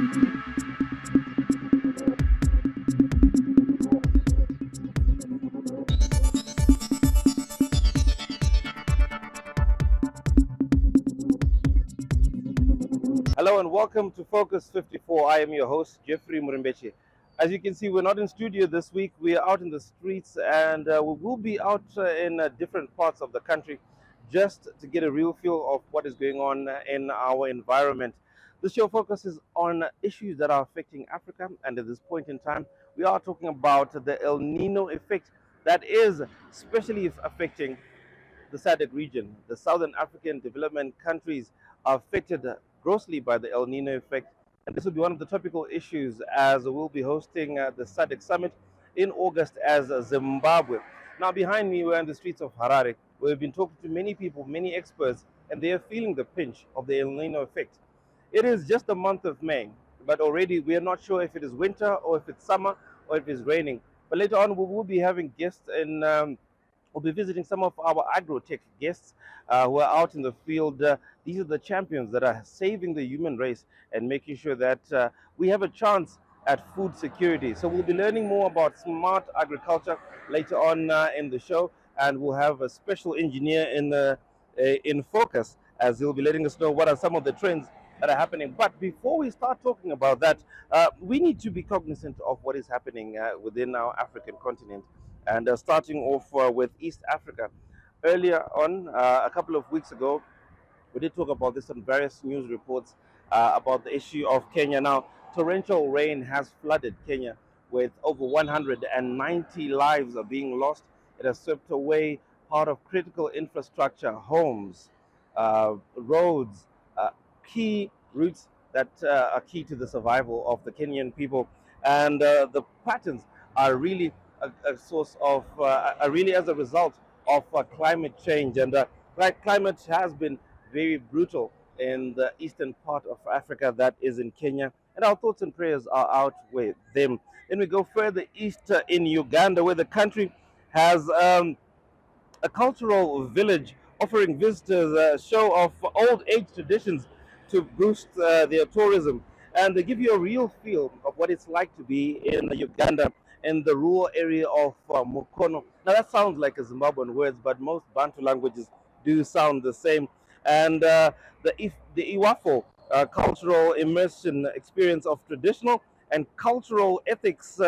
Hello and welcome to Focus 54. I am your host, Jeffrey Murimbechi. As you can see, we're not in studio this week. We are out in the streets and we will be out in different parts of the country just to get a real feel of what is going on in our environment. This show focuses on issues that are affecting Africa, and at this point in time, we are talking about the El Nino effect that is especially affecting the SADC region. The Southern African development countries are affected grossly by the El Nino effect. And this will be one of the topical issues as we'll be hosting the SADC summit in August as Zimbabwe. Now, behind me, we're in the streets of Harare. We've been talking to many people, many experts, and they are feeling the pinch of the El Nino effect. It is just the month of May, but already we are not sure if it is winter or if it's summer or if it's raining. But later on, we will be having guests in we'll be visiting some of our agro-tech guests who are out in the field. These are the champions that are saving the human race and making sure that we have a chance at food security. So we'll be learning more about smart agriculture later on in the show, and we'll have a special engineer in focus as he'll be letting us know what are some of the trends that are happening. But before we start talking about that, we need to be cognizant of what is happening within our African continent. And starting off with East Africa. Earlier on, a couple of weeks ago, we did talk about this on various news reports about the issue of Kenya. Now, torrential rain has flooded Kenya with over 190 lives are being lost. It has swept away part of critical infrastructure, homes, roads, key routes that are key to the survival of the Kenyan people. And the patterns are really a source of, are really as a result of climate change. And climate has been very brutal in the eastern part of Africa, that is in Kenya. And our thoughts and prayers are out with them. Then we go further east in Uganda, where the country has a cultural village offering visitors a show of old age traditions to boost their tourism. And they give you a real feel of what it's like to be in Uganda in the rural area of Mukono. Now that sounds like a Zimbabwean words, but most Bantu languages do sound the same. And the Iwafo cultural immersion experience of traditional and cultural ethics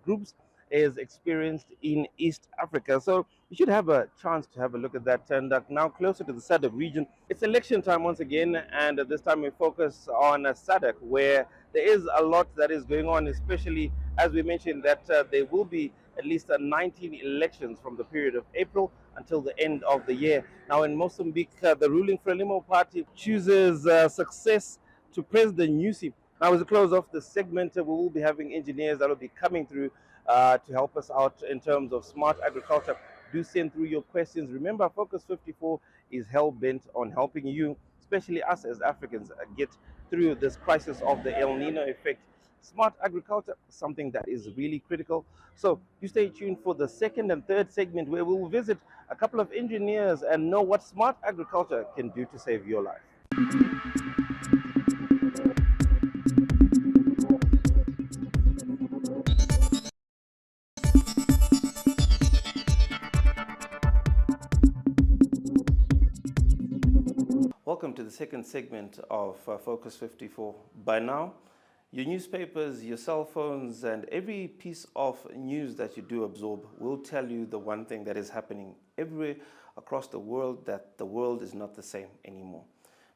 groups is experienced in East Africa. So you should have a chance to have a look at that. And now closer to the SADC region, it's election time once again, and this time we focus on SADC, where there is a lot that is going on, especially as we mentioned that there will be at least 19 elections from the period of April until the end of the year. Now in Mozambique, the ruling Frelimo party chooses success to President Nyusi. Now as we close off the segment, we will be having engineers that will be coming through to help us out in terms of smart agriculture. Do send through your questions. Remember, Focus 54 is hell-bent on helping you, especially us as Africans, get through this crisis of the El Nino effect. Smart agriculture, something that is really critical. So you stay tuned for the second and third segment where we will visit a couple of engineers and know what smart agriculture can do to save your life. Welcome to the second segment of Focus 54. By now, your newspapers, your cell phones, and every piece of news that you do absorb will tell you the one thing that is happening everywhere across the world, that the world is not the same anymore.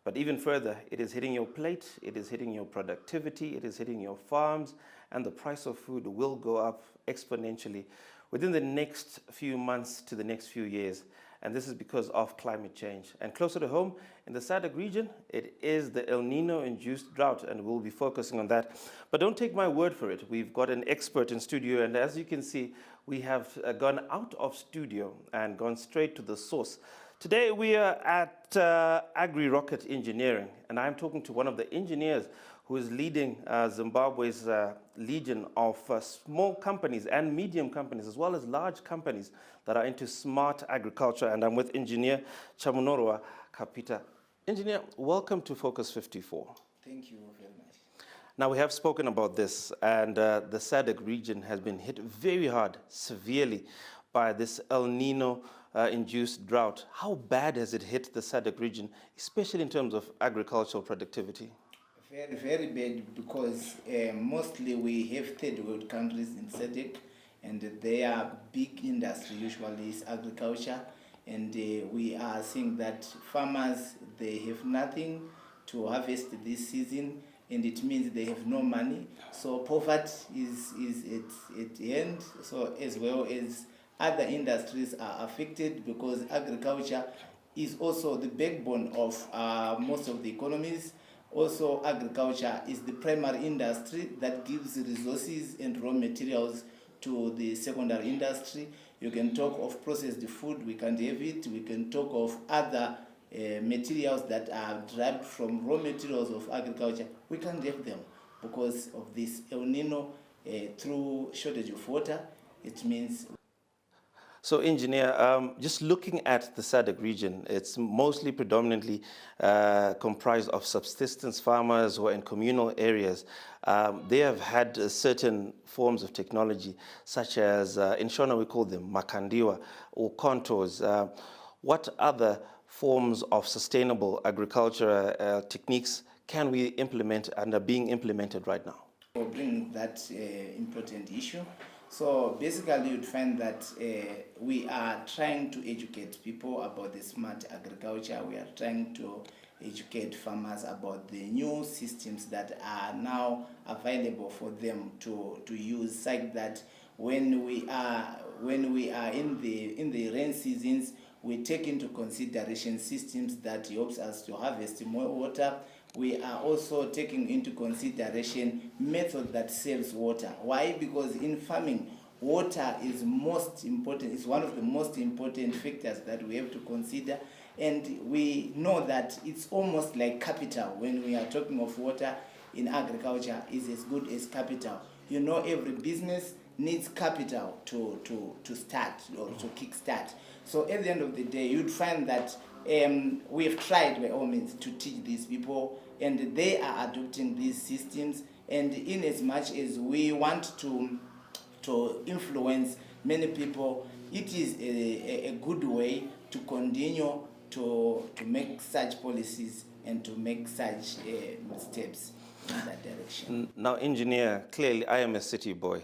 But even further, it is hitting your plate, it is hitting your productivity, it is hitting your farms, and the price of food will go up exponentially within the next few months to the next few years. And this is because of climate change. And closer to home, in the SADC region, it is the El Nino-induced drought, and we'll be focusing on that. But don't take my word for it. We've got an expert in studio, and as you can see, we have gone out of studio and gone straight to the source. Today, we are at Agri-Rocket Engineering, and I'm talking to one of the engineers who is leading Zimbabwe's legion of small companies and medium companies, as well as large companies that are into smart agriculture. And I'm with engineer Chamunorwa Kapita. Engineer, welcome to Focus 54. Thank you very much. Now, we have spoken about this, and the SADC region has been hit very hard, severely, by this El Nino induced drought. How bad has it hit the SADC region, especially in terms of agricultural productivity? Very, very bad because mostly we have third world countries in SADC, and their big industry usually is agriculture, and we are seeing that farmers, they have nothing to harvest this season, and it means they have no money. So poverty is at the end. So as well as other industries are affected because agriculture is also the backbone of most of the economies. Also, agriculture is the primary industry that gives resources and raw materials to the secondary industry. You can talk of processed food, we can't have it. We can talk of other materials that are derived from raw materials of agriculture. We can't have them because of this El Nino through shortage of water. It means. So, engineer, just looking at the SADC region, it's mostly predominantly comprised of subsistence farmers who are in communal areas. They have had certain forms of technology, such as, in Shona we call them makandiwa or contours. What other forms of sustainable agriculture techniques can we implement and are being implemented right now? For bringing that important issue. So basically, you'd find that we are trying to educate people about the smart agriculture. We are trying to educate farmers about the new systems that are now available for them to use, such that when we are in the rain seasons, we take into consideration systems that helps us to harvest more water. We are also taking into consideration method that saves water. Why? Because in farming, water is most important. It's one of the most important factors that we have to consider. And we know that it's almost like capital. When we are talking of water in agriculture, is as good as capital. You know, every business needs capital to start or to kickstart. So at the end of the day, you'd find that we have tried by all means to teach these people, and they are adopting these systems. And in as much as we want to influence many people, it is a good way to continue to make such policies and to make such steps in that direction. Now, engineer, clearly I am a city boy,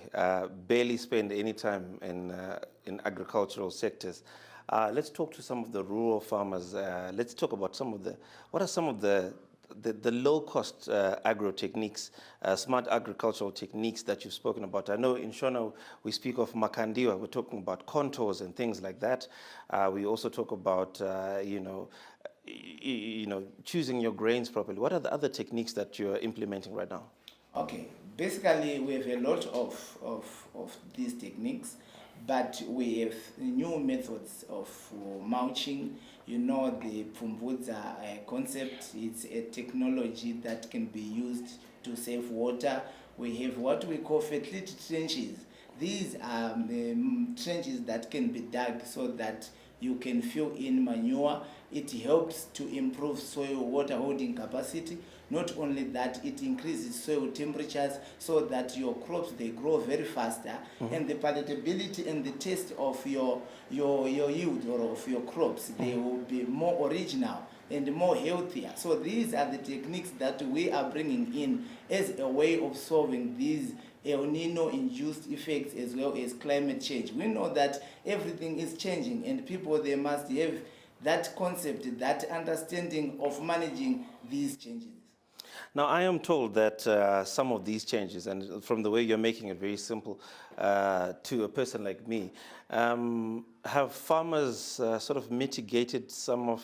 barely spend any time in agricultural sectors. Let's talk to some of the rural farmers. Let's talk about what are some of the low-cost agro techniques, smart agricultural techniques that you've spoken about. I know in Shona we speak of makandiwa, we're talking about contours and things like that. We also talk about, choosing your grains properly. What are the other techniques that you're implementing right now? Okay, basically we have a lot of these techniques, but we have new methods of mulching. You know, the Pumbudza concept, it's a technology that can be used to save water. We have what we call fertility trenches. These are trenches that can be dug so that you can fill in manure. It helps to improve soil water holding capacity. Not only that, it increases soil temperatures so that your crops, they grow very faster, and the palatability and the taste of your yield or of your crops, they will be more original and more healthier. So these are the techniques that we are bringing in as a way of solving these El Nino induced effects as well as climate change. We know that everything is changing, and people, they must have that concept, that understanding of managing these changes. Now, I am told that some of these changes, and from the way you're making it very simple to a person like me, have farmers sort of mitigated some of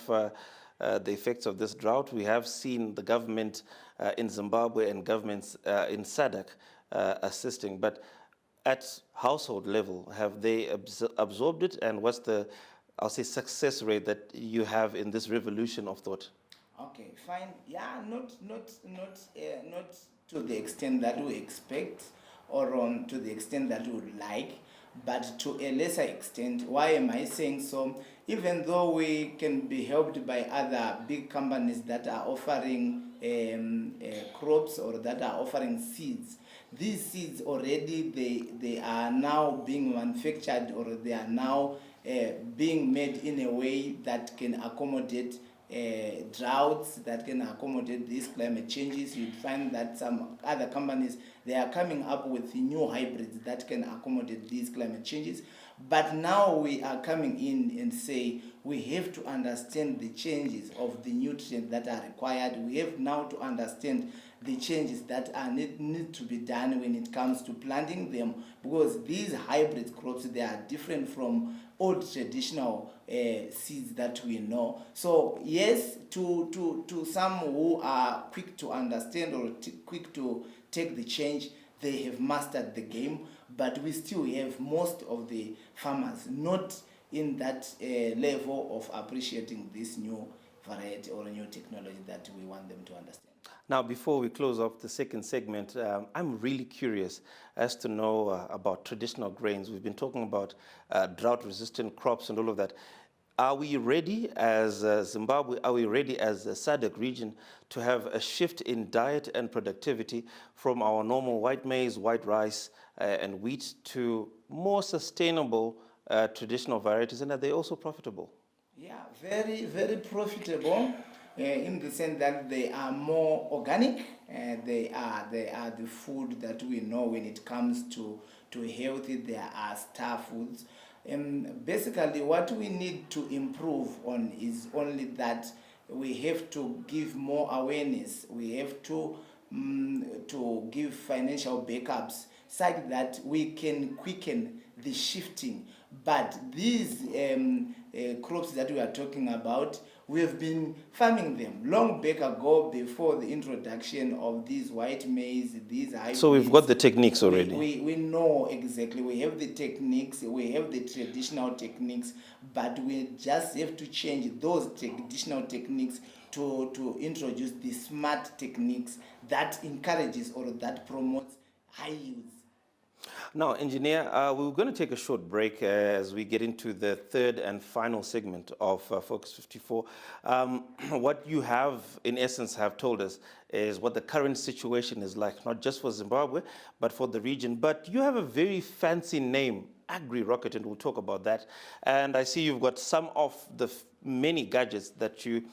the effects of this drought? We have seen the government in Zimbabwe and governments in SADC assisting, but at household level, have they absorbed it? And what's the, I'll say, success rate that you have in this revolution of thought? Okay, fine. Yeah, not to the extent that we expect, or to the extent that we would like, but to a lesser extent. Why am I saying so? Even though we can be helped by other big companies that are offering crops or that are offering seeds. These seeds already they are now being manufactured, or they are now being made in a way that can accommodate droughts, that can accommodate these climate changes. You'd find that some other companies, they are coming up with new hybrids that can accommodate these climate changes. But now we are coming in and say we have to understand the changes of the nutrients that are required. We have now to understand the changes that are need to be done when it comes to planting them, because these hybrid crops, they are different from old traditional seeds that we know. So yes, to some who are quick to understand or quick to take the change, they have mastered the game. But we still have most of the farmers not in that level of appreciating this new variety or new technology that we want them to understand. Now, before we close off the second segment, I'm really curious as to know about traditional grains. We've been talking about drought-resistant crops and all of that. Are we ready as Zimbabwe, are we ready as a SADC region to have a shift in diet and productivity from our normal white maize, white rice, and wheat to more sustainable traditional varieties? And are they also profitable? Yeah, very, very profitable in the sense that they are more organic. They are the food that we know when it comes to healthy. They are star foods. Basically, what we need to improve on is only that we have to give more awareness. We have to give financial backups such that we can quicken the shifting. But these crops that we are talking about, we have been farming them long back ago, before the introduction of these white maize, these hybrids. So we've got the techniques already. We know exactly. We have the techniques, we have the traditional techniques, but we just have to change those traditional techniques to introduce the smart techniques that encourages or that promotes high yields. Now, engineer, we're going to take a short break as we get into the third and final segment of Focus 54. What you have, in essence, have told us is what the current situation is like, not just for Zimbabwe, but for the region. But you have a very fancy name, Agri-Rocket, and we'll talk about that. And I see you've got some of the many gadgets that you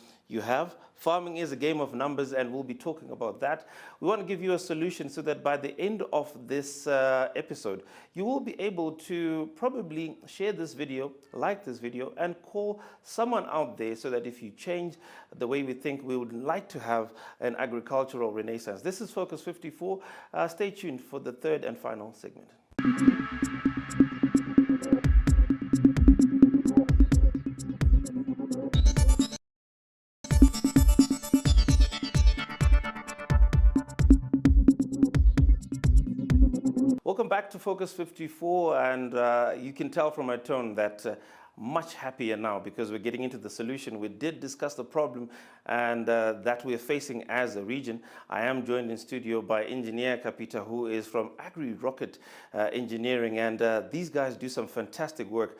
have. Farming is a game of numbers, and we'll be talking about that. We want to give you a solution so that by the end of this episode, you will be able to probably share this video, like this video, and call someone out there so that if you change the way we think, we would like to have an agricultural renaissance. This is Focus 54. Stay tuned for the third and final segment. Welcome back to Focus 54, and you can tell from my tone that much happier now because we're getting into the solution. We did discuss the problem and that we're facing as a region. I am joined in studio by Engineer Kapita, who is from Agri-Rocket Engineering, and these guys do some fantastic work.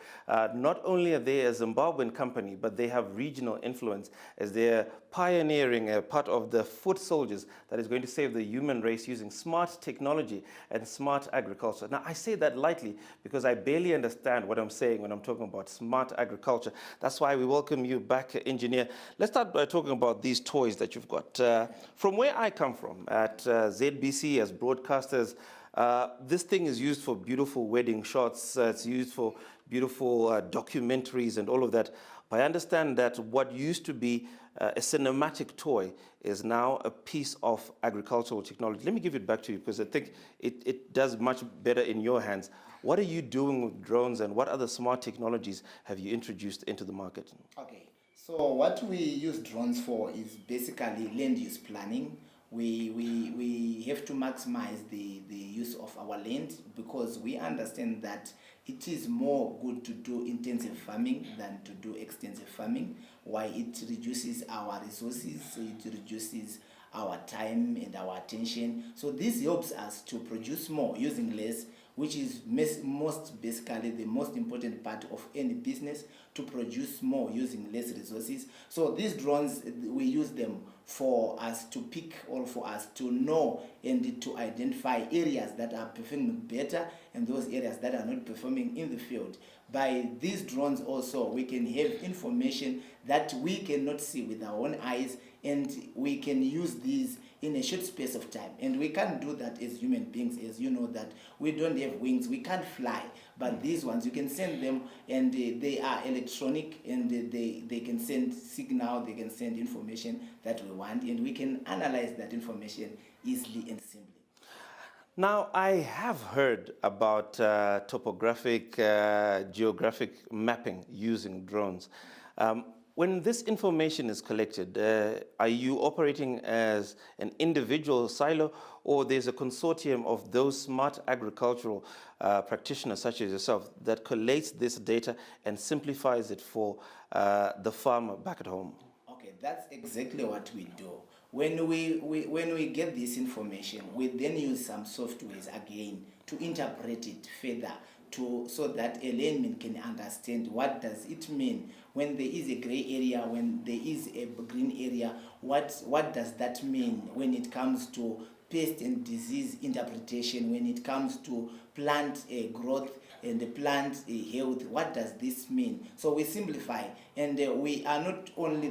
Not only are they a Zimbabwean company, but they have regional influence as they're pioneering a part of the foot soldiers that is going to save the human race using smart technology and smart agriculture. Now, I say that lightly because I barely understand what I'm saying when I'm talking about smart agriculture. That's why we welcome you back, Engineer. Let's start by talking about these toys that you've got. From where I come from, at ZBC as broadcasters, this thing is used for beautiful wedding shots. It's used for beautiful documentaries and all of that. But I understand that what used to be a cinematic toy is now a piece of agricultural technology. Let me give it back to you because I think it does much better in your hands. What are you doing with drones, and what other smart technologies have you introduced into the market? Okay, so what we use drones for is basically land use planning. We have to maximize the use of our land because we understand that it is more good to do intensive farming than to do extensive farming. Why? It reduces our resources, it reduces our time and our attention. So this helps us to produce more using less which is most basically the most important part of any business, to produce more using less resources. So these drones, we use them for us to pick, or for us to know and to identify areas that are performing better and those areas that are not performing in the field. By these drones also, we can have information that we cannot see with our own eyes, and we can use these in a short space of time. And we can't do that as human beings, as you know that we don't have wings, we can't fly. But these ones, you can send them, and they are electronic, and they can send signal, they can send information that we want, and we can analyze that information easily and simply. Now, I have heard about topographic, geographic mapping using drones. When this information is collected, are you operating as an individual silo, or there's a consortium of those smart agricultural practitioners such as yourself that collates this data and simplifies it for the farmer back at home? Okay, that's exactly what we do. When we get this information, we then use some softwares again to interpret it further, so that a layman can understand what does it mean when there is a gray area, when there is a green area. What does that mean when it comes to pest and disease interpretation, when it comes to plant growth and the plant health? What does this mean? So we simplify, and we are not only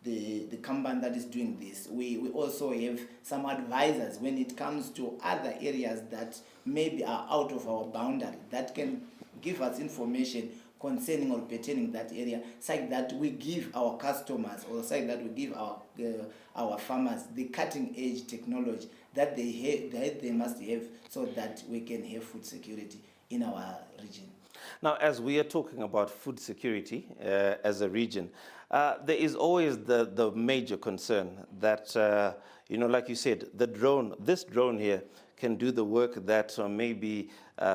the company that is doing this. We also have some advisors when it comes to other areas that maybe are out of our boundary, that can give us information concerning or pertaining that area, such that we give our customers, or such that we give our farmers the cutting edge technology that they must have, so that we can have food security in our region. Now, as we are talking about food security as a region, there is always the major concern that, like you said, this drone here can do the work that maybe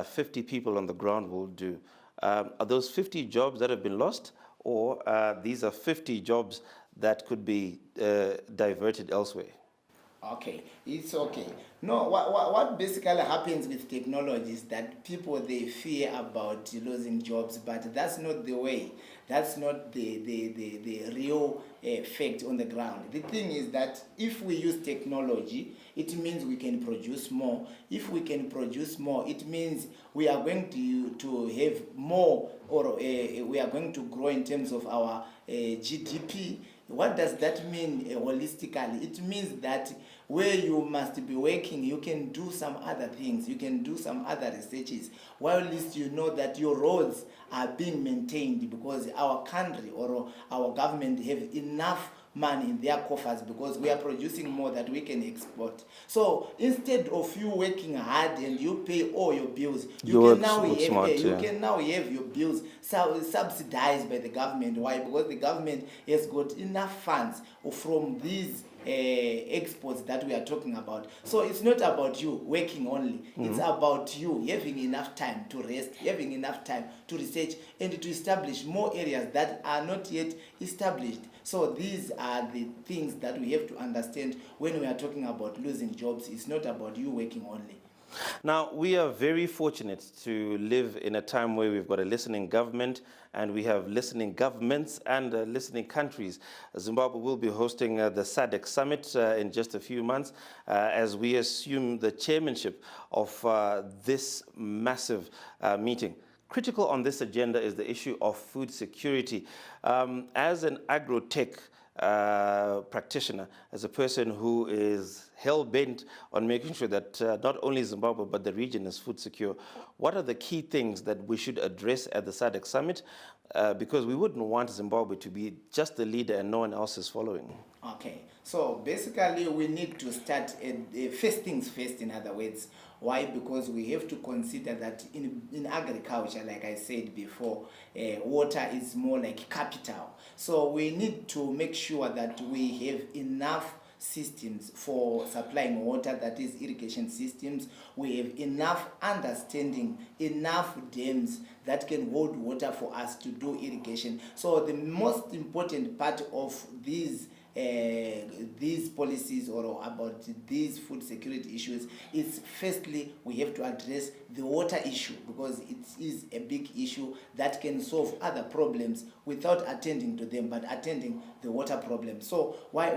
50 people on the ground will do. Are those 50 jobs that have been lost, or these are 50 jobs that could be diverted elsewhere? Okay, it's okay. No, what basically happens with technology is that people, they fear about losing jobs, but that's not the way. That's not the real effect on the ground. The thing is that if we use technology, it means we can produce more. If we can produce more, it means we are going to have more, or we are going to grow in terms of our GDP. What does that mean holistically? It means that where you must be working, you can do some other things, you can do some other researches, while at least you know that your roads are being maintained, because our country or our government have enough money in their coffers, because we are producing more that we can export. So instead of you working hard and you pay all your bills, you can now have your bills subsidized by the government. Why? Because the government has got enough funds from these exports that we are talking about. So it's not about you working only. It's about you having enough time to rest, having enough time to research, and to establish more areas that are not yet established. So these are the things that we have to understand when we are talking about losing jobs. It's not about you working only. Now, we are very fortunate to live in a time where we've got a listening government, and we have listening governments and listening countries. Zimbabwe will be hosting the SADC summit in just a few months as we assume the chairmanship of this massive meeting. Critical on this agenda is the issue of food security. As an agro-tech practitioner, as a person who is hell-bent on making sure that not only Zimbabwe but the region is food secure, what are the key things that we should address at the SADC summit? Because we wouldn't want Zimbabwe to be just the leader and no one else is following. Okay, so basically we need to start first things first, in other words. Why? Because we have to consider that in agriculture, like I said before, water is more like capital. So we need to make sure that we have enough systems for supplying water, that is irrigation systems. We have enough understanding, enough dams that can hold water for us to do irrigation. So the most important part of these these policies or about these food security issues is, firstly, we have to address the water issue, because it is a big issue that can solve other problems without attending to them, but attending the water problem. So why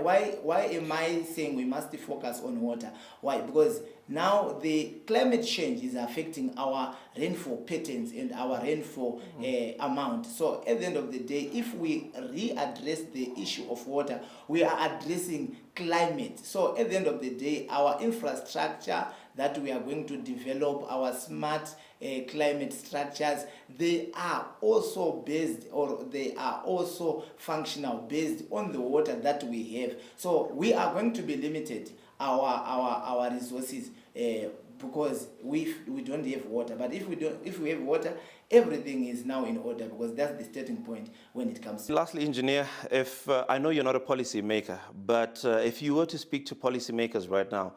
am I saying we must focus on water? Why? Because now the climate change is affecting our rainfall patterns and our rainfall amount. So at the end of the day, if we readdress the issue of water, we are addressing climate. So at the end of the day, our infrastructure that we are going to develop, our smart climate structures, they are also based, or they are also functional based on the water that we have. So we are going to be limited our resources because we don't have water. But if we have water, everything is now in order, because that's the starting point when it comes to. Lastly, engineer, if I know you're not a policy maker, but if you were to speak to policymakers right now,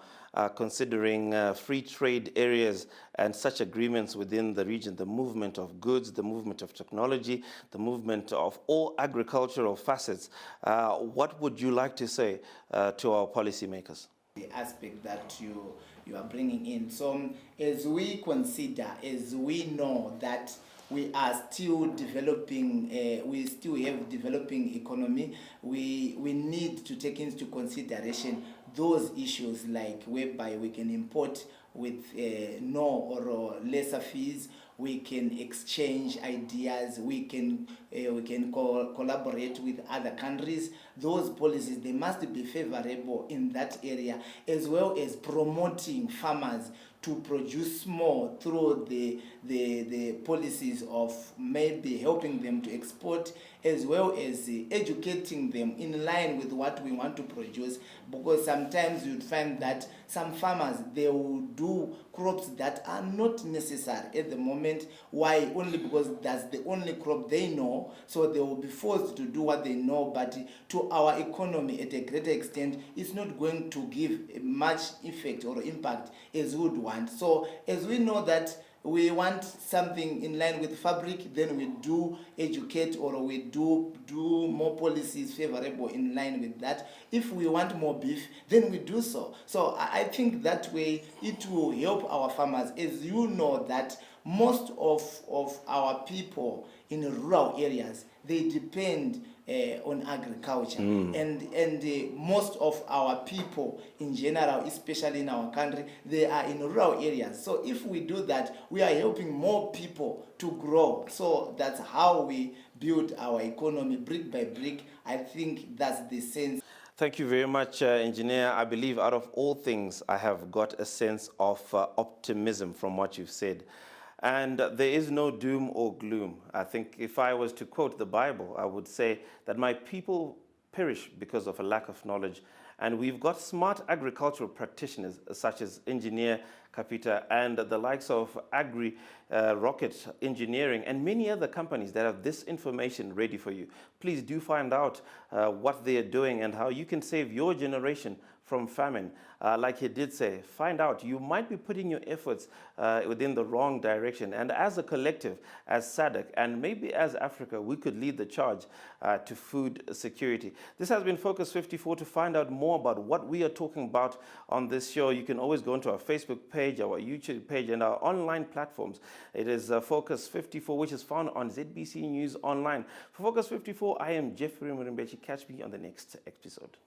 considering free trade areas and such agreements within the region, the movement of goods, the movement of technology, the movement of all agricultural facets, what would you like to say to our policymakers? The aspect that you are bringing in. So as we consider, as we know that we are still developing, we still have developing economy, we need to take into consideration those issues, like whereby we can import with no or lesser fees, we can exchange ideas, we can collaborate with other countries. Those policies, they must be favorable in that area, as well as promoting farmers to produce more through the policies of maybe helping them to export, as well as educating them in line with what we want to produce. Because sometimes you'd find that some farmers, they will do crops that are not necessary at the moment. Why? Only because that's the only crop they know, so they will be forced to do what they know, but to our economy at a greater extent, it's not going to give much effect or impact as we would want. So as we know that we want something in line with fabric, then we do educate, or we do more policies favorable in line with that. If we want more beef, then we do so. So I think that way it will help our farmers. As you know that most of our people in rural areas, they depend on agriculture, and most of our people in general, especially in our country, they are in rural areas. So if we do that, we are helping more people to grow. So that's how we build our economy brick by brick. I think that's the sense. Thank you very much, Engineer. I believe out of all things, I have got a sense of optimism from what you've said. And there is no doom or gloom. I think if I was to quote the Bible, I would say that my people perish because of a lack of knowledge. And we've got smart agricultural practitioners such as Engineer Kapita and the likes of Rocket Engineering and many other companies that have this information ready for you. Please do find out what they are doing and how you can save your generation from famine. Like he did say, find out. You might be putting your efforts within the wrong direction. And as a collective, as SADC, and maybe as Africa, we could lead the charge to food security. This has been Focus 54. To find out more about what we are talking about on this show, you can always go into our Facebook page, our YouTube page, and our online platforms. It is Focus 54, which is found on ZBC News Online. For Focus 54, I am Jeffrey Murimbechi. Catch me on the next episode.